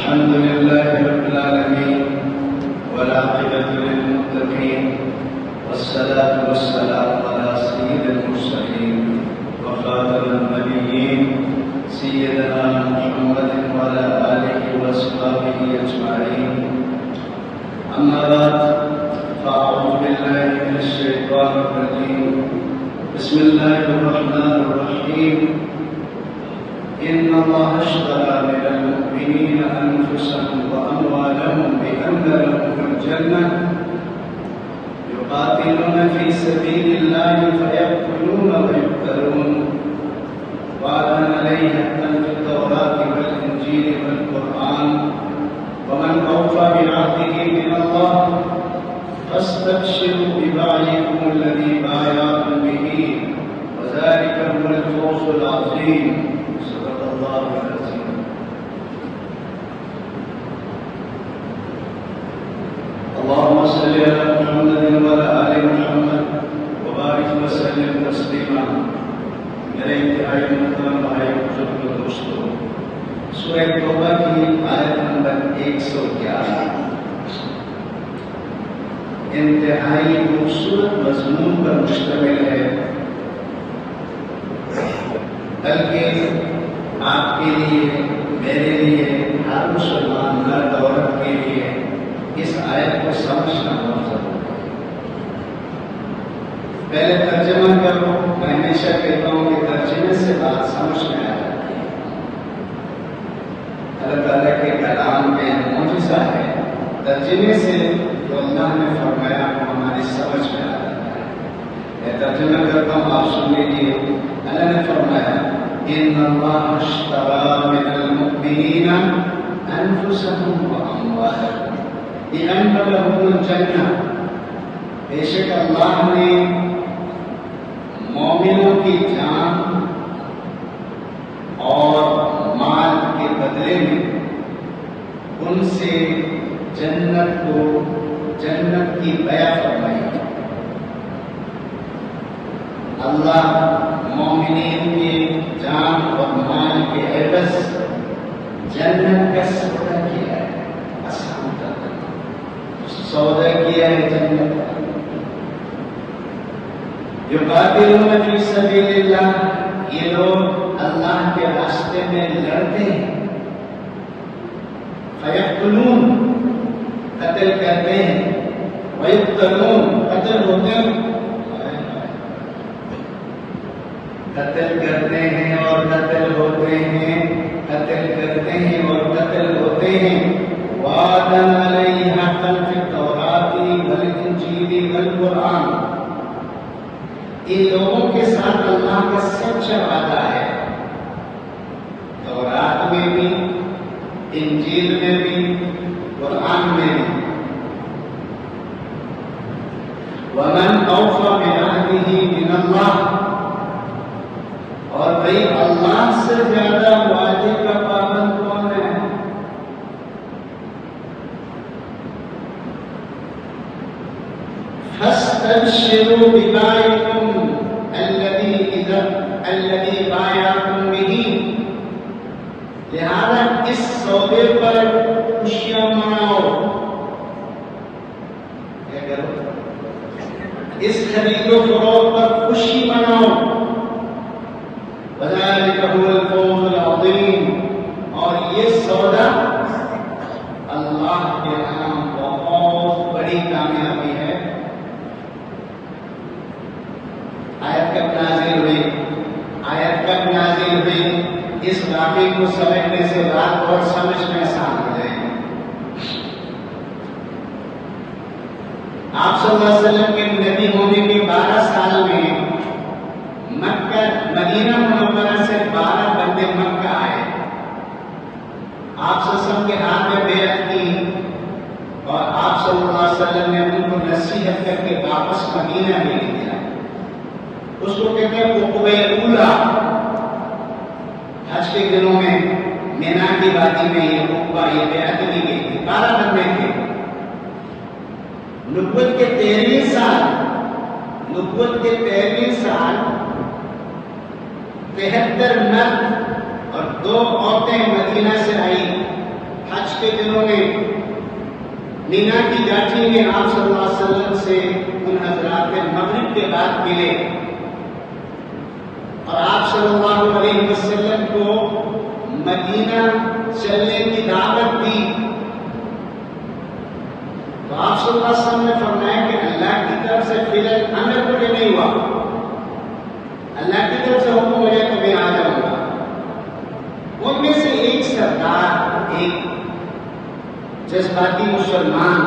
الحمد لله رب العالمين والعاقبة للمتقين والصلاة والسلام على سيد المرسلين وخاتم النبيين سيدنا محمد وعلى آله وأصحابه أجمعين. أما بعد فأعوذ بالله من الشيطان الرجيم. بسم الله الرحمن الرحيم. إن الله اشترى من المؤمنين أنفسهم وأموالهم بأن لهم الجنة يقاتلون في سبيل الله فيقتلون ويقتلون وعدا عليه حقا في التوراة والإنجيل والقرآن ومن أوفى بعهده من الله فاستبشروا ببيعكم الذي بايعتم به وذلك هو الفوز العظيم. صدق الله العظيم. اللهم صل على محمد وعلى آل محمد وبارك وسلم تسلیما. میرے انتہائی محترم بھائی بزرگ دوستوں، سورہ توبہ کی آیت نمبر 111 انتہائی خوبصورت مضمون پر مشتمل ہے، بلکہ آپ کے لیے، میرے لیے، ہر مسلمان مرد عورت کے لیے اس آیت کو سمجھنا بہت ضروری ہے. پہلے ترجمہ کرو. میں ہمیشہ کہتا ہوں کہ ترجمے سے بات سمجھ میں آ جاتی ہے. اللہ تعالیٰ کے کلام میں معجزہ ہے، ترجمے سے جو اللہ نے فرمایا وہ ہماری سمجھ میں آ جاتا ہے. میں ترجمہ کرتا ہوں، آپ سن لیجیے. اللہ نے فرمایا ان اللہ اشتری من المؤمنین انفسهم واموالهم بأن لهم الجنہ. بے شک اللہ نے مومنوں کی جان اور مال کے بدلے میں ان سے جنت کی بیع فرمائی. اللہ مومنین کی جان اور مال کے عوض جنت کا سودا کیا ہے. آسان سودا کیا ہے جنت کا. یقاتلون فی سبیل اللہ، یہ لوگ اللہ کے راستے میں لڑتے ہیں. فیقتلون، قتل کرتے ہیں. ویقتلون، قتل ہوتے ہیں. قتل کرتے ہیں اور قتل ہوتے ہیں، قتل کرتے ہیں اور قتل ہوتے ہیں. وعدا علیہ حقا فی التوراۃ والانجیل والقرآن. ان لوگوں کے ساتھ اللہ کا سچا وعدہ ہے، تورات میں بھی، انجیل میں بھی، قرآن میں بھی. ومن اوفى بعهده من اللہ، اور بھئی اللہ سے زیادہ وعدے کا پابند کون ہے؟ فاستبشروا ببيعكم الذي بايعتم به. لہذا اس سودے پر خوشیاں مناؤ. کیا کرو؟ اس خرید و فروخت پر خوشی مناؤ. وذلك هو الفوز العظیم. اور یہ سودا اللہ کے ہاں بہت بڑی کامیابی ہے. آیت کب نازل ہوئی؟ اس واقعے کو سمجھنے سے بات اور سمجھ میں آسان ہو جائے گی. آپ صلی اللہ علیہ وسلم کے نبی ہونے کے 12 سال میں مکہ مدینہ منورہ سے 12 بندے مکہ آئے. آپ صلی اللہ علیہ وسلم کے ہاتھ میں بیعت کی اور آپ صلی اللہ علیہ وسلم نے ان کو نصیحت کر کے واپس مدینہ بھیج دیا. اس کو کہتے ہیں عقبہ اولا. حج کے دنوں میں مینا کی وادی میں یہ بیعت لی گئی تھی. 12 بندے تھے. نبوت کے 13ویں سال 73 مرد اور 2 عورتیں مدینہ سے آئی. حج کے دنوں میں مینا کی گاٹھی میں آپ صلی اللہ علیہ وسلم سے ان حضرات نے مغرب کے بعد ملے اور آپ صلی اللہ علیہ وسلم کو مدینہ چلنے کی دعوت دی. تو آپ صلی اللہ علیہ وسلم نے فرمایا کہ اللہ کی طرف سے فی الامر مجھے نہیں ہوا, اللہ کی طرف سے حکم ہو جائے تو میں آ جاؤں گا. ان میں سے ایک سردار, ایک جذباتی مسلمان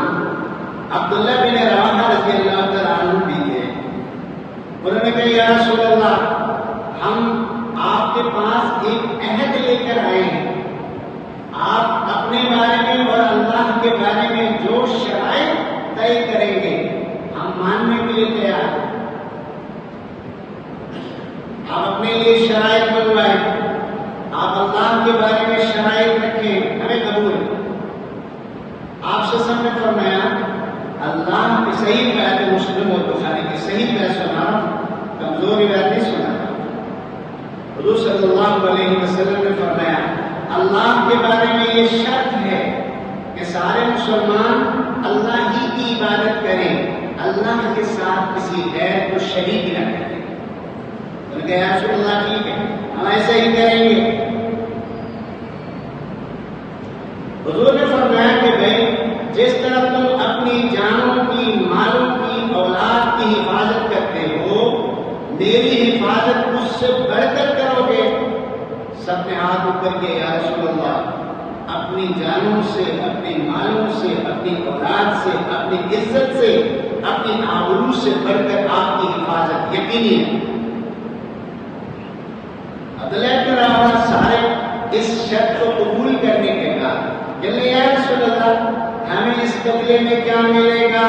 عبداللہ بن رواحہ رضی اللہ تعالیٰ عنہ بھی تھے. انہوں نے کہا یا رسول اللہ, ہم آپ کے پاس ایک عہد لے کر آئے ہیں, آپ اپنے بارے میں اور اللہ کے بارے میں جو شرائط طے کریں گے ہم ماننے کے لیے تیار ہیں. آپ اپنے لیے شرائط بنوائیں, آپ اللہ کے بارے میں شرائط رکھیں, ہمیں قبول ہے. آپ سے سب نے فرمایا اللہ کی صحیح روایت مسلم اور بخاری کی صحیح میں سنا, کمزور روایت نہیں سنا. حضور صلی اللہ علیہ وسلم نے فرمایا اللہ کے بارے میں یہ شرط ہے کہ سارے مسلمان اللہ ہی کی عبادت کریں, اللہ کے ساتھ کسی غیر کو شریک نہ کریں. انہوں نے کہا یا رسول اللہ ٹھیک ہے, ہم ایسے ہی کریں گے. حضور نے فرمایا کہ بھائی جس طرح تم اپنی جانوں کی, مالوں کی, اولاد کی حفاظت کرتے ہو, میری حفاظت اس سے بڑھ کر کرو گے. سب نے ہاتھ اوپر کے یا رسول اللہ اپنی جانوں سے, اپنی مالوں سے, اپنی اولاد سے, اپنی عزت سے, اپنی آبرو سے بڑھ کر آپ کی حفاظت یقینی ہے. عبداللہ بن رواحہ سارے اس شرط کو قبول کرنے کے بعد کہ یا رسول اللہ ہمیں اس بدلے میں کیا ملے گا,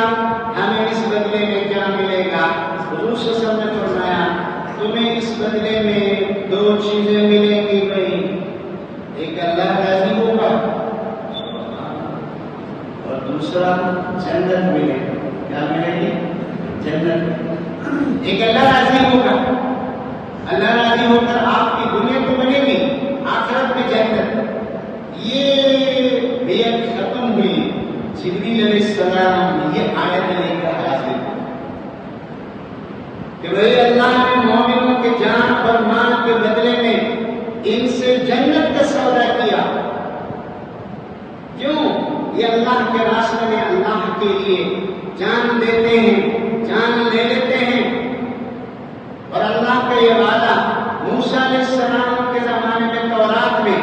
ہمیں اس بدلے میں کیا ملے گا. حضور صلی اللہ علیہ وسلم نے فرمایا تمہیں اس بدلے میں دو چیزیں ملیں گی بھائی, ایک اللہ راضی ہوگا اور دوسرا جنت ملے گا. کیا ملے گی؟ جنت. ایک اللہ راضی ہوگا, اللہ راضی ہو کر آپ کی دنیا تو بنے گی, آخرت میں جنت. یہ بیعت ختم ہوئی, جبریل علیہ السلام یہ آیت لے کر حاضر کہ بھائی اللہ نے مومنوں کے جان اور مال کے بدلے میں ان سے جنت کا سودا کیا. کیوں؟ یہ اللہ کے راستے میں اللہ کے لیے جان دیتے ہیں, جان لے لیتے ہیں. اور اللہ کا یہ وعدہ موسیٰ علیہ السلام کے زمانے میں تورات میں,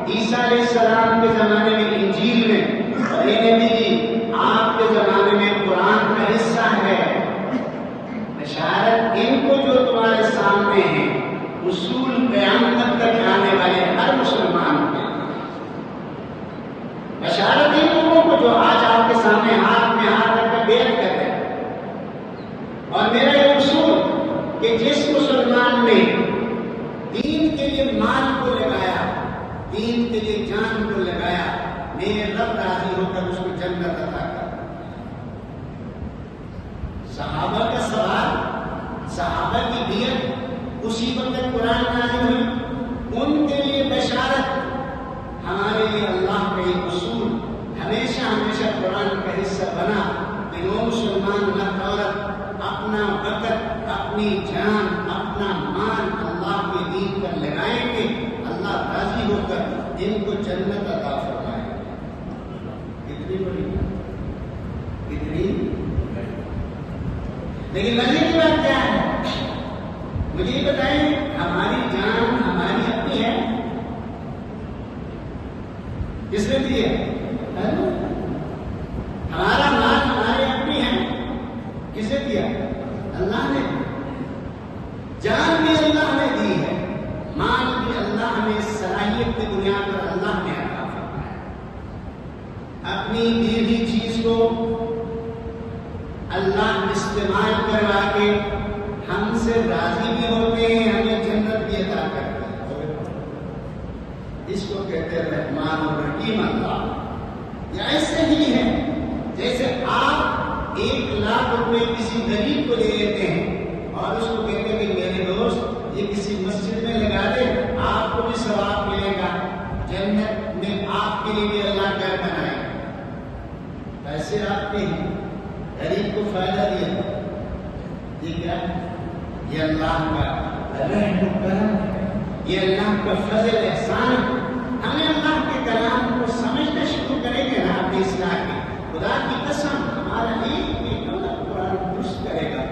عیسیٰ علیہ السلام کے زمانے میں انجیل میں, اور یہ نبی جی آپ کے زمانے میں قرآن کا حصہ ہے. بشارت ان کو جو تمہارے سامنے ہیں, اصول قیامت تک آنے والے ہر مسلمان کے. بشارت ان لوگوں کو جو آج آپ کے سامنے ہاتھ میں ہاتھ رکھ کر بیعت کر رہے ہیں. اور میرا یہ اصول کہ جس مسلمان نے دین کے لیے مال کو لگایا, دین کے لیے جان کو لگایا, میرے رب راضی ہو کر اس کو جنت عطا کر. صحابہ کا سوال, صحابہ کی بیعت اسی وقت قرآن نازل ہوئی, ان کے لیے بشارت. ہمارے لیے اللہ کا یہ اصول ہمیشہ ہمیشہ قرآن کا حصہ بنا کہ وہ مسلمان نہ دولت, اپنا وقت, اپنی جان, اپنا مال اللہ کے دین پر لگائیں گے, اللہ راضی ہو کر ان کو جنت عطا فرمائے. کتنی بڑی, کتنی. لیکن مزے کی بات کیا ہے, مجھے یہ بتائیں ہماری جان ہماری اپنی ہے, کس نے دی ہے؟ ہمارا مال ہماری اپنی ہے, کس نے دیا؟ اللہ نے. جان بھی اللہ نے دی ہے, مال بھی اللہ نے صلاحیت کی بنیاد پر اللہ نے عطا فرمایا. اپنی دی ہوئی چیز کو اللہ استعمال کروا کے ہم سے راضی بھی ہوتے ہیں, ہمیں جنت بھی عطا کرتے ہیں. اس کو کہتے ہیں رحمان اور رحیم اللہ. یہ ایسے ہی ہے جیسے آپ 1,00,000 روپے کسی غریب کو دے دیتے ہیں اور اس کو کہتے ہیں کہ میرے دوست یہ کسی مسجد میں لگا دے, آپ کو بھی ثواب ملے گا, جنت میں آپ کے لیے بھی اللہ کہتا ہے پیسے آپ کے ہیں، غریب کو فائدہ دیا، یہ کیا؟ یہ اللہ کا رحم و کرم ہے، یہ اللہ کا فضل احسان ہے۔ ہمیں اللہ کے کلام کو سمجھنا شروع کریں گے نا اپنی اصلاح کی، خدا کی قسم ہمارا ایک قرآن درست کرے گا،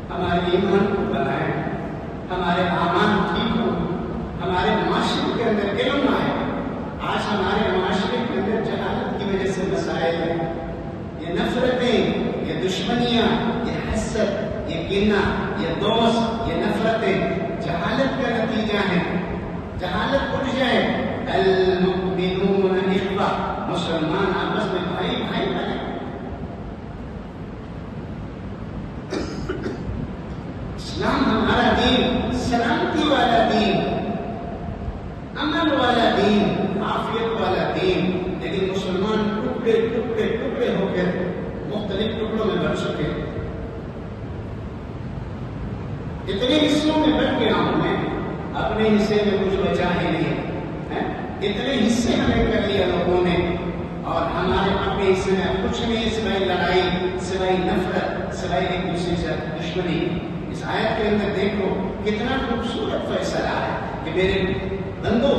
ہمارے ایمان کو بنائے، ہمارے اعمال ٹھیک ہوں، ہمارے معاشرے کے اندر علم آئے۔ آج ہمارے معاشرے کے اندر جہالت کی وجہ سے مسائل ہیں، یہ نفرتیں، یہ دشمنیاں، یہ حسد، یہ کینہ، یہ دوست، یہ نفرتیں جہالت کا نتیجہ ہے۔ جہالت اٹھ جائے، المؤمنون اخوہ، مسلمان آپس میں بھائی بھائی بنے۔ اسلام ہمارا دین سلامتی والا دین، امن والا دین، عافیت والا دین، لیکن مسلمان ٹکڑے ٹکڑے ٹکڑے ہو کر مختلف ٹکڑوں میں بٹ چکے۔ اتنے حصوں میں بٹ گیا ہوں میں، اپنے حصے میں کچھ بچا ہی نہیں ہے۔ اتنے حصے ہمیں کر لیا لوگوں نے، اور ہمارے اپنے حصے میں کچھ نہیں سوائے لڑائی، سوائے نفرت، سوائے ایک دوسرے سے دشمنی۔ اس آیت کے اندر دیکھو کتنا خوبصورت فیصلہ ہے کہ میرے بندو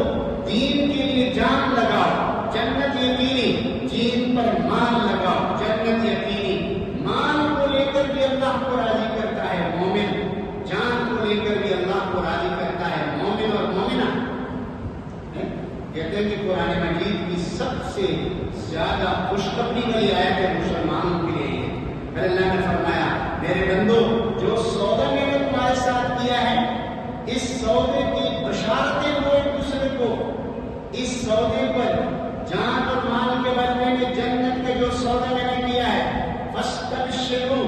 دین کے لیے جان لگاؤ، جنت یقینی، دین پر مال لگاؤ، جنت یقینی۔ مال کو لے کر بھی اللہ کو راضی کرتا ہے مومن، جان کو لے کر بھی اللہ کو راضی کرتا ہے مومن اور مومنہ۔ کہتے ہیں کہ قرآن مجید کی سب سے زیادہ خوشخبری والی آیت ہے مسلمانوں کے لیے۔ پھر اللہ نے فرمایا میرے بندو جو سودا میں نے تمہارے ساتھ کیا ہے، اس سودے کی بشارتیں دو ایک دوسرے کو، اس سودے پر جان اور مال کے بدلے میں جنت کا جو سودا میں نے کیا ہے، فاستبشروا،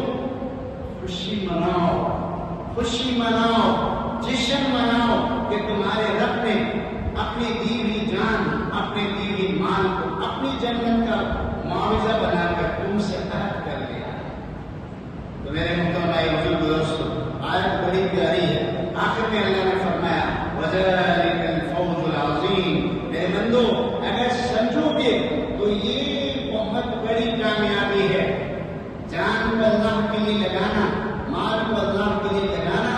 خوشی مناؤ، خوشی مناؤ، جشن مناؤ کہ تمہارے رب نے اپنی دی ہوئی جان، اپنے دی ہوئی مال کو اپنی جنت کا معاوضہ بنا کر تم سے عہد کر لیا۔ تو میرے محترم بھائی بزرگ دوستو، آیت بڑی پیاری ہے۔ آخر میں اللہ نے فرمایا وَذَلِكَ الْفَوْزُ الْعَظِيمُ، میرے بندو اگر سمجھو گے تو یہ بہت بڑی کامیابی ہے۔ جان کو اللہ کے لیے لگانا، مال کو اللہ کے لیے لگانا،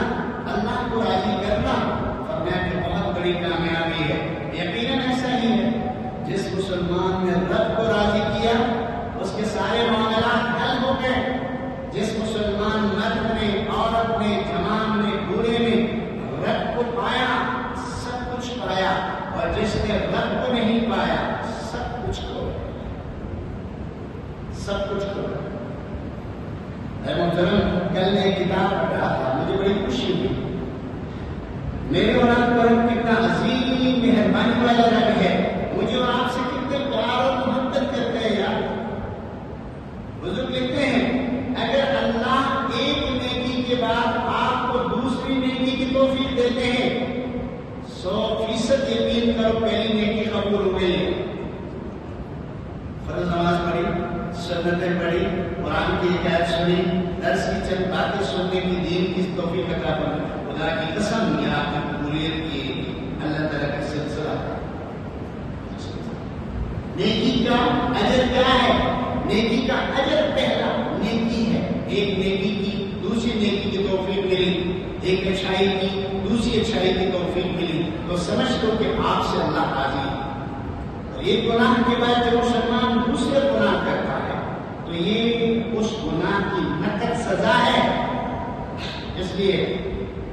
اللہ کو راضی کرنا، فرمایا کہ بہت بڑی کامیابی ہے۔ یقیناً ایسا ہی ہے، جس مسلمان نے رب کو راضی کیا اس کے سارے معاملات حل ہو گئے۔ جس مسلمان مرد نے، عورت نے، جوان نے، بوڑھے نے رب کو پایا، سب کچھ پایا، اور جس نے رب کو نہیں پایا سب کچھ کھو گیا، سب کچھ کھو گیا۔ اے محترم، کل میں کتاب پڑھ رہا تھا، مجھے بڑی خوشی ہوئی۔ میرے اور آپ پر کتنا عظیم مہربانی والا رب ہے، مجھے اور آپ سے کتنے پیار اور محبت کرتے ہیں یار۔ بزرگ لکھتے ہیں اگر اللہ ایک نیکی کے بعد آپ کو دوسری نیکی کی توفیق دیتے ہیں، 100% یقین کرو پہلی نیکی قبول ہو گئی ہے۔ فرض نماز پڑھی، سنتیں پڑھی، قرآن کی ایک آیت سنی، درس کی چند باتیں سننے کی، دین کی توفیق عطا فرمائے۔ خدا کی قسم یہ آپ کی قبولیت کی اللہ تعالیٰ کا سلسلہ ہے۔ نیکی کا اجر کیا ہے؟ نیکی کا اجر پہلا نیکی ہے۔ ایک نیکی کی دوسری نیکی کی توفیق ملی، ایک اچھائی کی دوسری اچھائی کی توفیق ملی، تو سمجھ لو کہ آپ سے اللہ راضی ہے۔ اور ایک گناہ کے بعد جب مسلمان دوسرے گناہ کرتا ہے تو یہ اس گناہ کی نقد سزا ہے۔ اس لیے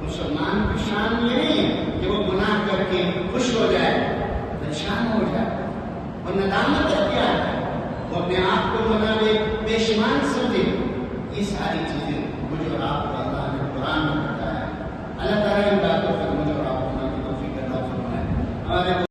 مسلمان کی شان یہ نہیں ہے کہ وہ گناہ کر کے خوش ہو جائے، پریشان ہو جائے اور ندامت اختیار ہے، وہ اپنے آپ کو جناب پشیمان سمجھے۔ یہ ساری چیزیں